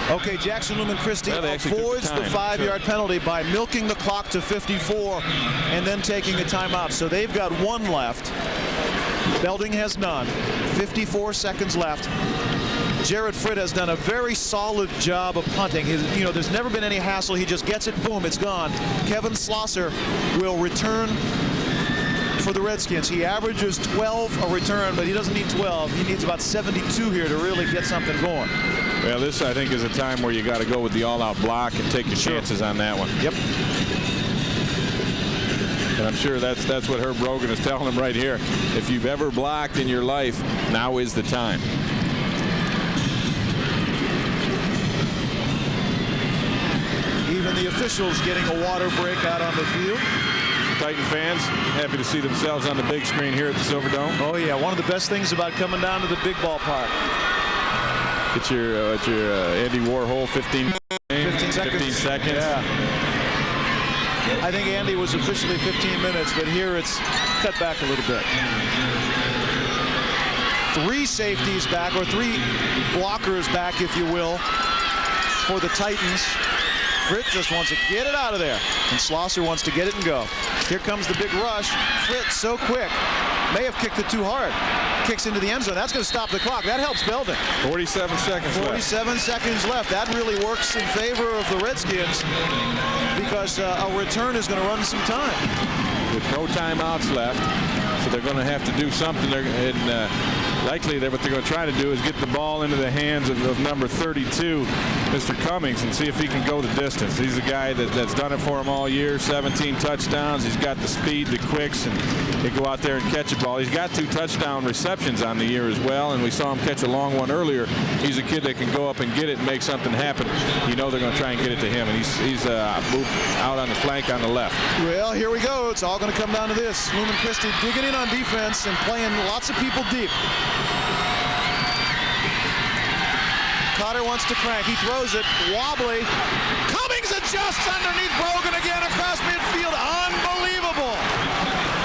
Okay, Jackson Lumen Christi avoids the 5-yard penalty by milking the clock to 54 and then taking a timeout. So they've got 1 left. Belding has none. 54 seconds left. Jared Fritt has done a very solid job of punting. There's never been any hassle. He just gets it, boom, it's gone. Kevin Slosser will return for the Redskins. He averages 12 a return, but he doesn't need 12. He needs about 72 here to really get something going. Well, this, I think, is a time where you got to go with the all-out block and take your chances on that one. Yep. And I'm sure that's what Herb Brogan is telling him right here. If you've ever blocked in your life, now is the time. Even the officials getting a water break out on the field. Titan fans happy to see themselves on the big screen here at the Silverdome. Oh yeah, one of the best things about coming down to the big ballpark. Get your Andy Warhol 15 seconds. Yeah. I think Andy was officially 15 minutes, but here it's cut back a little bit. 3 safeties back, or 3 blockers back, if you will, for the Titans. Fritt just wants to get it out of there, and Slosser wants to get it and go. Here comes the big rush. Fritt so quick. May have kicked it too hard. Kicks into the end zone. That's going to stop the clock. That helps Belding. 47 seconds left. 47 seconds left. That really works in favor of the Redskins because a return is going to run some time. With no timeouts left, so they're going to have to do something. Likely what they're going to try to do is get the ball into the hands of number 32, Mr. Cummings, and see if he can go the distance. He's a guy that's done it for him all year. 17 touchdowns. He's got the speed, the quicks, and he go out there and catch a ball. He's got 2 touchdown receptions on the year as well, and we saw him catch a long one earlier. He's a kid that can go up and get it and make something happen. You know they're going to try and get it to him, and he's moved out on the flank on the left. Well, here we go. It's all going to come down to this. Lumen Christi digging in on defense and playing lots of people deep. Cotter wants to crank. He throws it. Wobbly. Cummings adjusts underneath Brogan again across midfield. Unbelievable.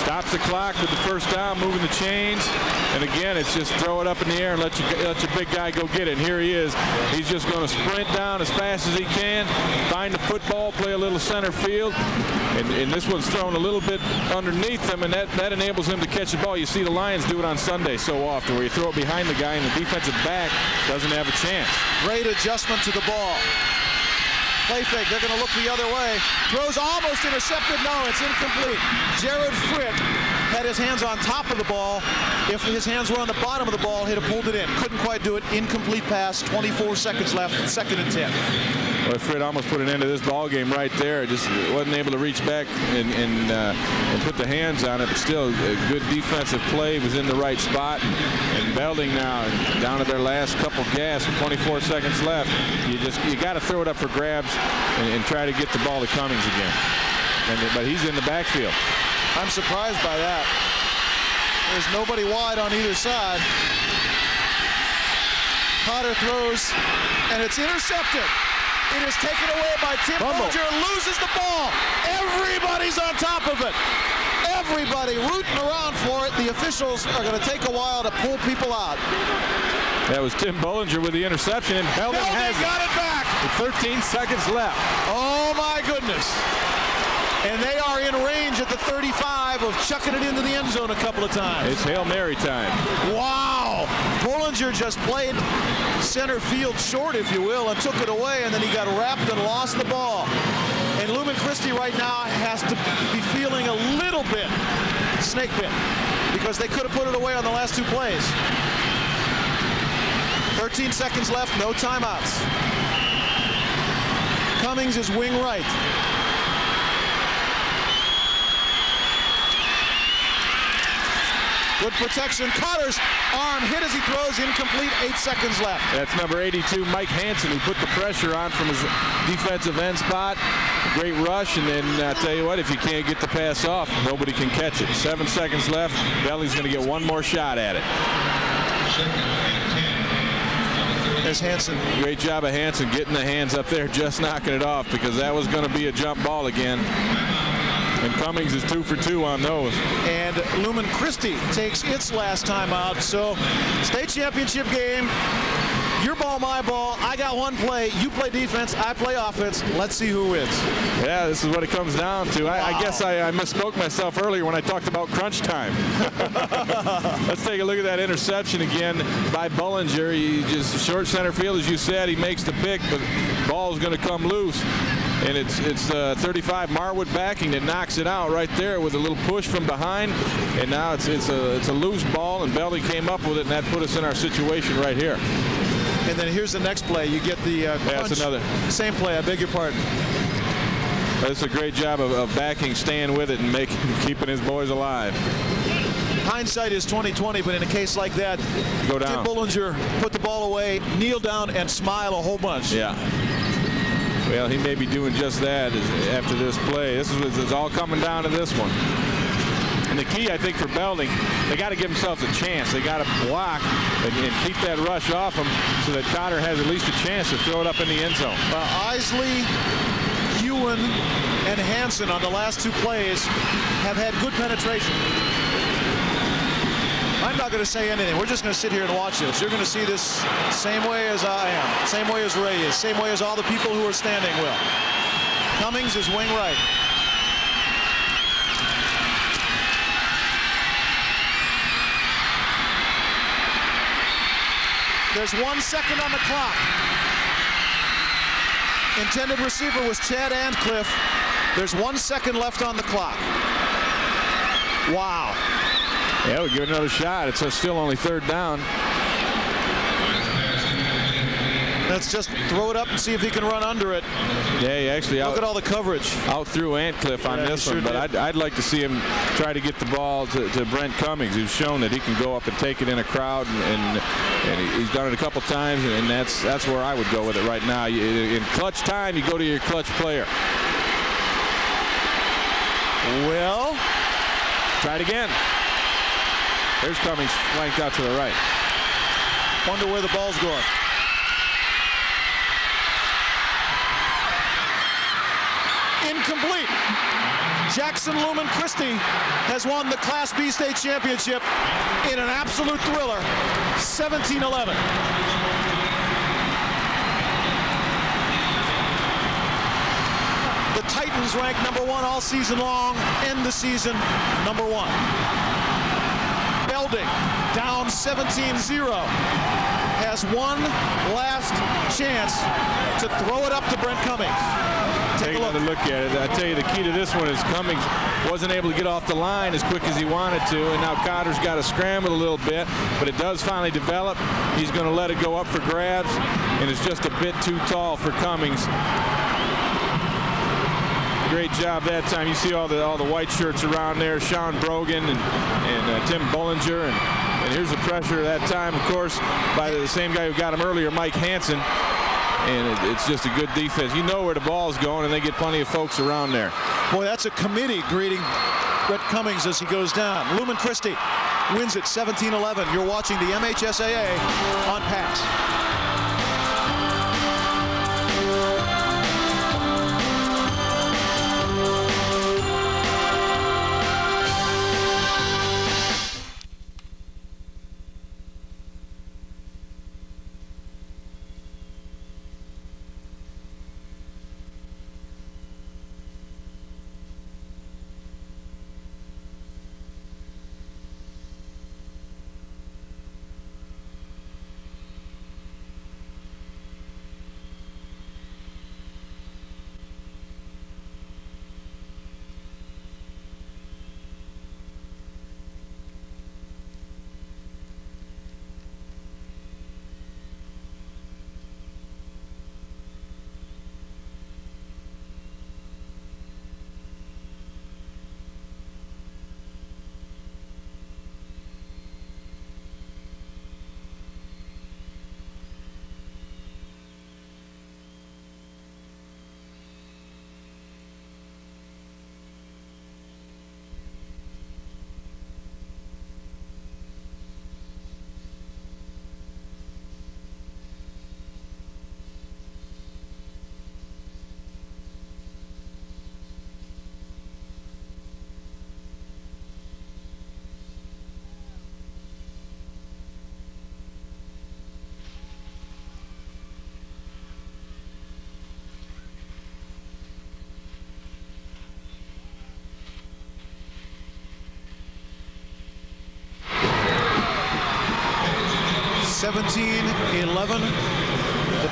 Stops the clock with the first down, moving the chains. And again, it's just throw it up in the air and let your big guy go get it. And here he is. He's just going to sprint down as fast as he can, find the football, play a little center field. And this one's thrown a little bit underneath him, and that enables him to catch the ball. You see the Lions do it on Sunday so often, where you throw it behind the guy and the defensive back doesn't have a chance. Great adjustment to the ball. Play fake. They're going to look the other way. Throws almost intercepted. No, it's incomplete. Jared Fritt had his hands on top of the ball. If his hands were on the bottom of the ball, he'd have pulled it in. Couldn't quite do it. Incomplete pass. 24 seconds left. 2nd and 10. Well, Fritt almost put an end to this ball game right there. Just wasn't able to reach back and put the hands on it. But still, a good defensive play, was in the right spot. And Belding now down to their last couple gas with 24 seconds left. You got to throw it up for grabs and try to get the ball to Cummings again. But he's in the backfield. I'm surprised by that. There's nobody wide on either side. Cotter throws, and it's intercepted. It is taken away by Tim Bolger, loses the ball. Everybody's on top of it. Everybody rooting around for it. The officials are going to take a while to pull people out. That was Tim Bollinger with the interception, and Belding has got it back. With 13 seconds left. Oh my goodness. And they are in range at the 35 of chucking it into the end zone a couple of times. It's Hail Mary time. Wow. Bollinger just played center field short, if you will, and took it away, and then he got wrapped and lost the ball. And Lumen Christi right now has to be feeling a little bit snake bit because they could have put it away on the last 2 plays. 13 seconds left, no timeouts. Cummings is wing right. Good protection. Cotter's arm hit as he throws, incomplete, 8 seconds left. That's number 82, Mike Hansen, who put the pressure on from his defensive end spot. Great rush, and then I tell you what, if you can't get the pass off, nobody can catch it. 7 seconds left. Belding's going to get one more shot at it. There's Hansen. Great job of Hansen getting the hands up there, just knocking it off, because that was going to be a jump ball again. And Cummings is 2 for 2 on those. And Lumen Christi takes its last time out. So state championship game Your ball, my ball. I got one play. You play defense. I play offense. Let's see who wins. Yeah, this is what it comes down to. I guess I misspoke myself earlier when I talked about crunch time. Let's take a look at that interception again by Bollinger. He just short center field, as you said. He makes the pick, but ball's going to come loose. And it's 35 Marwood backing that knocks it out right there with a little push from behind. And now it's a loose ball, and Belding came up with it, and that put us in our situation right here. And then here's the next play. You get the crunch. That's another. Same play. I beg your pardon. That's a great job of backing, staying with it, and keeping his boys alive. Hindsight is 20/20, but in a case like that, go down. Tim Bollinger put the ball away, kneel down, and smile a whole bunch. Yeah. Well, he may be doing just that after this play. This is all coming down to this one. And the key, I think, for Belding, they got to give themselves a chance. They got to block and keep that rush off them so that Cotter has at least a chance to throw it up in the end zone. Isley, Ewan, and Hansen on the last two plays have had good penetration. I'm not going to say anything. We're just going to sit here and watch this. You're going to see this same way as I am, same way as Ray is, same way as all the people who are standing will. Cummings is wing right. There's 1 second on the clock. Intended receiver was Chad Antcliffe. There's 1 second left on the clock. Wow. Yeah, we'll give it another shot. It's still only third down. Let's just throw it up and see if he can run under it. Yeah, he actually look at all the coverage. Out through Antcliffe on this one, but I'd like to see him try to get the ball to Brent Cummings, who's shown that he can go up and take it in a crowd, and he's done it a couple times, and that's where I would go with it right now. In clutch time, you go to your clutch player. Well, try it again. There's Cummings flanked out to the right. Wonder where the ball's going. Incomplete. Jackson Lumen Christi has won the Class B state championship in an absolute thriller, 17-11. The Titans ranked #1 all season long, end the season #1. Belding down 17-0. Has one last chance to throw it up to Brent Cummings. Take another look at it. I tell you, the key to this one is Cummings wasn't able to get off the line as quick as he wanted to, and now Cotter's got to scramble a little bit, but it does finally develop. He's going to let it go up for grabs, and it's just a bit too tall for Cummings. Great job that time. You see all the white shirts around there, Sean Brogan and Tim Bollinger, and here's the pressure that time, of course, by the same guy who got him earlier, Mike Hansen. And it's just a good defense. You know where the ball's going, and they get plenty of folks around there. Boy, that's a committee greeting Brent Cummings as he goes down. Lumen Christi wins it 17-11. You're watching the MHSAA on Pass.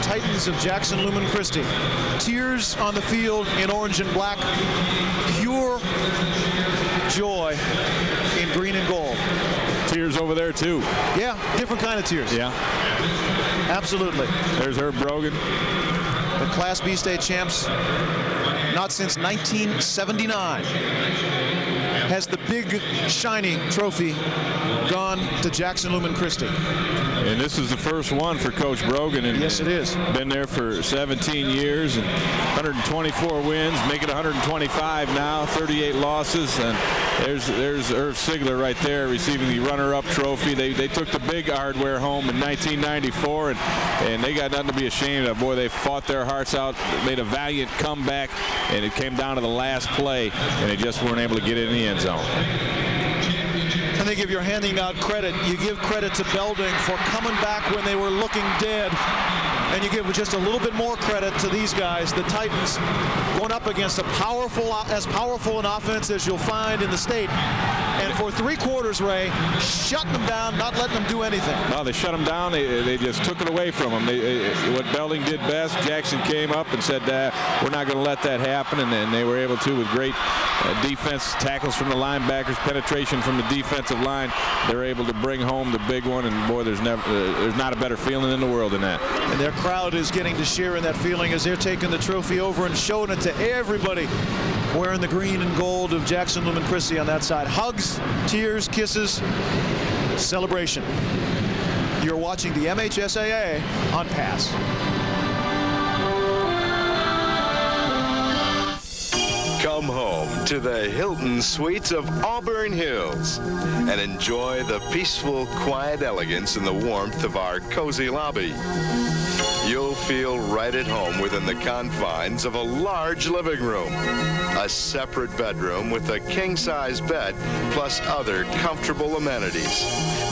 Titans of Jackson Lumen Christi. Tears on the field in orange and black. Pure joy in green and gold. Tears over there too. Yeah, different kind of tears. Yeah. Absolutely. There's Herb Brogan. The Class B state champs, not since 1979 has the big shiny trophy gone to Jackson Lumen Christi. And this is the first one for Coach Brogan. And yes, it is. Been there for 17 years and 124 wins, make it 125 now, 38 losses. And there's Irv Sigler right there receiving the runner-up trophy. They took the big hardware home in 1994, and they got nothing to be ashamed of. Boy, they fought their hearts out, made a valiant comeback, and it came down to the last play, and they just weren't able to get it in the end zone. I think if you're handing out credit, you give credit to Belding for coming back when they were looking dead. And you give just a little bit more credit to these guys, the Titans, going up against as powerful an offense as you'll find in the state. And for 3 quarters, Ray, shutting them down, not letting them do anything. No, they shut them down. They just took it away from them. What Belding did best, Jackson came up and said, we're not going to let that happen. And they were able to with great defense, tackles from the linebackers, penetration from the defensive line. They're able to bring home the big one. And, boy, there's not a better feeling in the world than that. And their crowd is getting to share in that feeling as they're taking the trophy over and showing it to everybody wearing the green and gold of Jackson Lumen Christi on that side. Hugs, tears, kisses, celebration. You're watching the MHSAA on Pass. Come home to the Hilton Suites of Auburn Hills and enjoy the peaceful, quiet elegance and the warmth of our cozy lobby. You'll feel right at home within the confines of a large living room, a separate bedroom with a king-size bed, plus other comfortable amenities.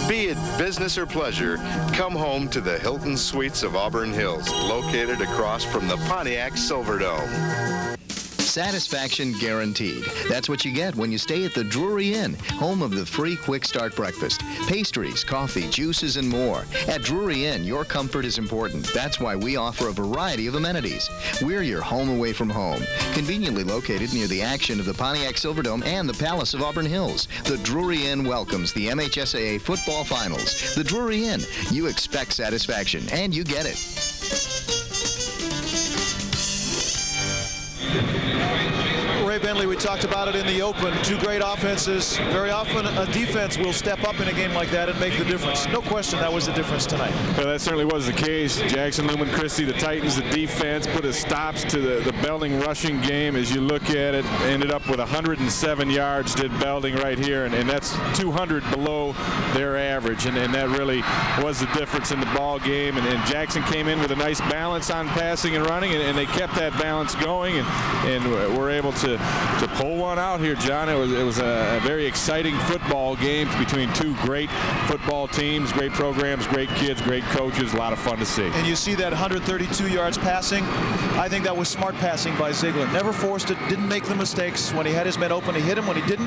Be it business or pleasure, come home to the Hilton Suites of Auburn Hills, located across from the Pontiac Silverdome. Satisfaction guaranteed. That's what you get when you stay at the Drury Inn, home of the free quick start breakfast, pastries, coffee, juices, and more. At Drury Inn, your comfort is important. That's why we offer a variety of amenities. We're your home away from home, conveniently located near the action of the Pontiac Silverdome and the Palace of Auburn Hills. The Drury Inn welcomes the MHSAA football finals. The Drury Inn, you expect satisfaction, and you get it. Ray Bentley, we talked about it in the open. 2 great offenses. Very often a defense will step up in a game like that and make the difference. No question that was the difference tonight. Well, that certainly was the case. Jackson Lumen Christi, the Titans, the defense put a stops to the Belding rushing game. As you look at it, ended up with 107 yards, did Belding right here, and that's 200 below their average, and that really was the difference in the ball game. And Jackson came in with a nice balance on passing and running, and they kept that balance going, and were able to pull one out here, John. It was a very exciting football game between 2 great football teams, great programs, great kids, great coaches. A lot of fun to see. And you see that 132 yards passing. I think that was smart passing by Ziegler. Never forced it, didn't make the mistakes. When he had his men open, he hit him. When he didn't.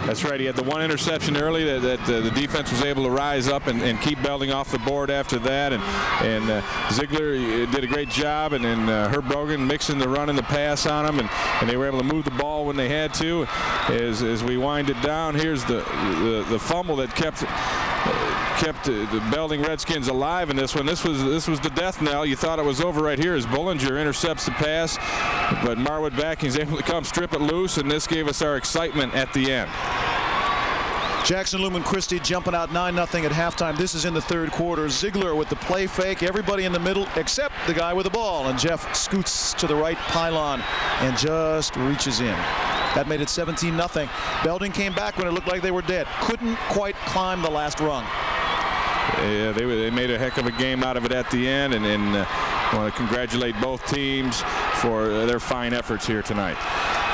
That's right. He had the 1 interception early that the defense was able to rise up and keep Belding off the board after that. And Ziegler did a great job, and then Herb Brogan mixing the run and the pass on him, and they were able to move the ball when they had to. As we wind it down, here's the fumble that kept the Belding Redskins alive in this one. This was the death knell. You thought it was over right here as Bullinger intercepts the pass, but Marwood Backing's able to come strip it loose, and this gave us our excitement at the end. Jackson Lumen Christi jumping out 9-0 at halftime. This is in the 3rd quarter. Ziegler with the play fake. Everybody in the middle except the guy with the ball. And Jeff scoots to the right pylon and just reaches in. That made it 17-0. Belding came back when it looked like they were dead. Couldn't quite climb the last rung. Yeah, they made a heck of a game out of it at the end, and I want to congratulate both teams for their fine efforts here tonight.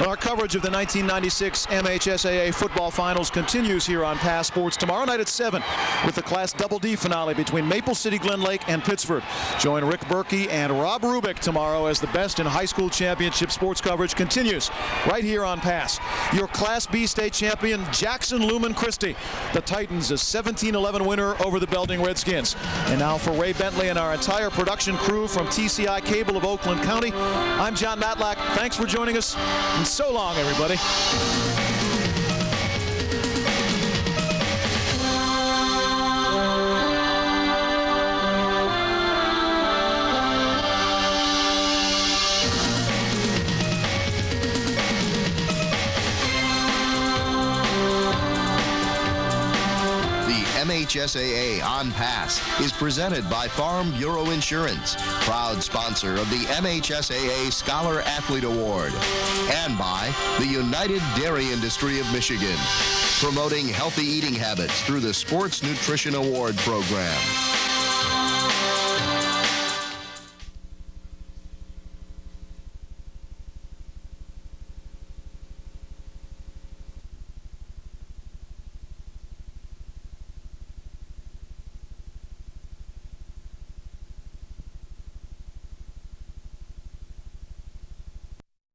Well, our coverage of the 1996 MHSAA football finals continues here on Pass Sports tomorrow night at 7 with the Class Double D finale between Maple City, Glen Lake, and Pittsford. Join Rick Berkey and Rob Rubik tomorrow as the best in high school championship sports coverage continues right here on Pass. Your Class B state champion, Jackson Lumen Christi. The Titans, a 17-11 winner over the Belding Redskins. And now for Ray Bentley and our entire production crew from TCI Cable of Oakland County, I'm John Matlack. Thanks for joining us. And so long, everybody. MHSAA On Pass is presented by Farm Bureau Insurance, proud sponsor of the MHSAA Scholar Athlete Award, and by the United Dairy Industry of Michigan, promoting healthy eating habits through the Sports Nutrition Award Program.